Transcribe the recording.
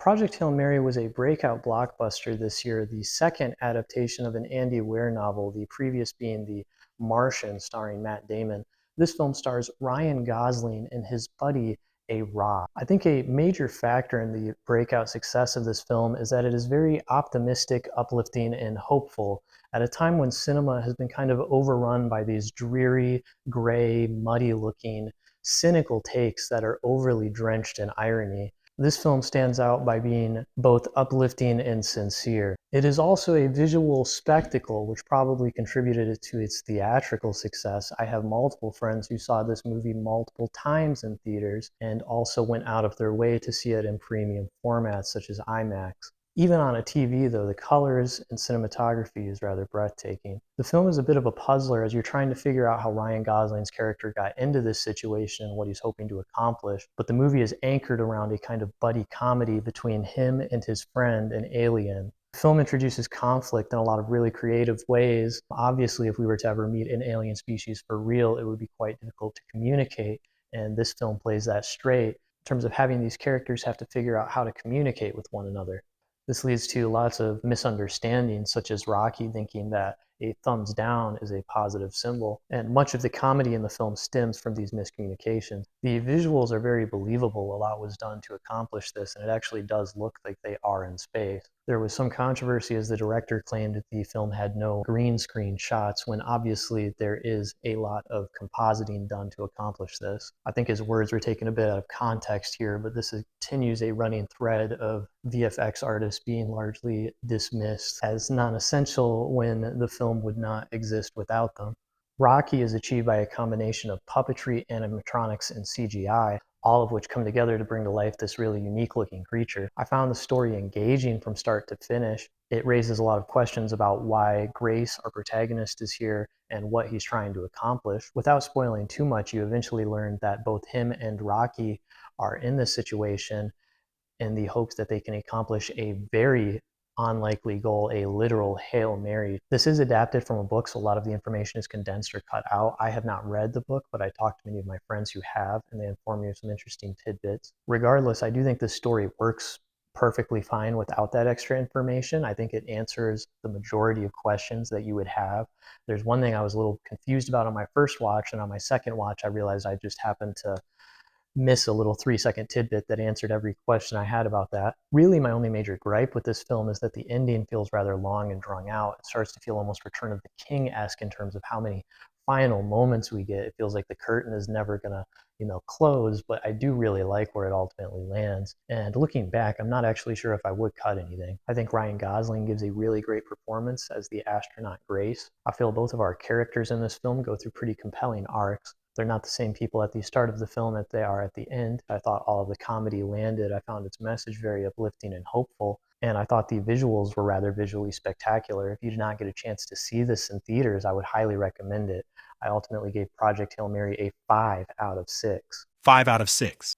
Project Hail Mary was a breakout blockbuster this year, the second adaptation of an Andy Weir novel, the previous being The Martian, starring Matt Damon. This film stars Ryan Gosling and his buddy A-Rod. I think a major factor in the breakout success of this film is that it is very optimistic, uplifting, and hopeful at a time when cinema has been kind of overrun by these dreary, gray, muddy-looking, cynical takes that are overly drenched in irony. This film stands out by being both uplifting and sincere. It is also a visual spectacle, which probably contributed to its theatrical success. I have multiple friends who saw this movie multiple times in theaters and also went out of their way to see it in premium formats such as IMAX. Even on a TV, though, the colors and cinematography is rather breathtaking. The film is a bit of a puzzler as you're trying to figure out how Ryan Gosling's character got into this situation and what he's hoping to accomplish, but the movie is anchored around a kind of buddy comedy between him and his friend, an alien. The film introduces conflict in a lot of really creative ways. Obviously, if we were to ever meet an alien species for real, it would be quite difficult to communicate, and this film plays that straight in terms of having these characters have to figure out how to communicate with one another. This leads to lots of misunderstandings, such as Rocky thinking that a thumbs down is a positive symbol. And much of the comedy in the film stems from these miscommunications. The visuals are very believable. A lot was done to accomplish this, and it actually does look like they are in space. There was some controversy as the director claimed that the film had no green screen shots, when obviously there is a lot of compositing done to accomplish this. I think his words were taken a bit out of context here, but this continues a running thread of VFX artists being largely dismissed as non-essential when the film would not exist without them. Rocky is achieved by a combination of puppetry, animatronics, and CGI, all of which come together to bring to life this really unique looking creature. I found the story engaging from start to finish. It raises a lot of questions about why Grace, our protagonist, is here and what he's trying to accomplish. Without spoiling too much, you eventually learn that both him and Rocky are in this situation in the hopes that they can accomplish a very unlikely goal, a literal Hail Mary. This is adapted from a book, so a lot of the information is condensed or cut out. I have not read the book, but I talked to many of my friends who have, and they informed me of some interesting tidbits. Regardless, I do think this story works perfectly fine without that extra information. I think it answers the majority of questions that you would have. There's one thing I was a little confused about on my first watch, and on my second watch, I realized I just happened to miss a little 3-second tidbit that answered every question I had about that. Really, my only major gripe with this film is that the ending feels rather long and drawn out. It starts to feel almost Return of the King-esque in terms of how many final moments we get. It feels like the curtain is never gonna, close, but I do really like where it ultimately lands. And looking back, I'm not actually sure if I would cut anything. I think Ryan Gosling gives a really great performance as the astronaut Grace. I feel both of our characters in this film go through pretty compelling arcs. They're not the same people at the start of the film that they are at the end. I thought all of the comedy landed. I found its message very uplifting and hopeful. And I thought the visuals were rather visually spectacular. If you did not get a chance to see this in theaters, I would highly recommend it. I ultimately gave Project Hail Mary a 5 out of 6. 5 out of 6.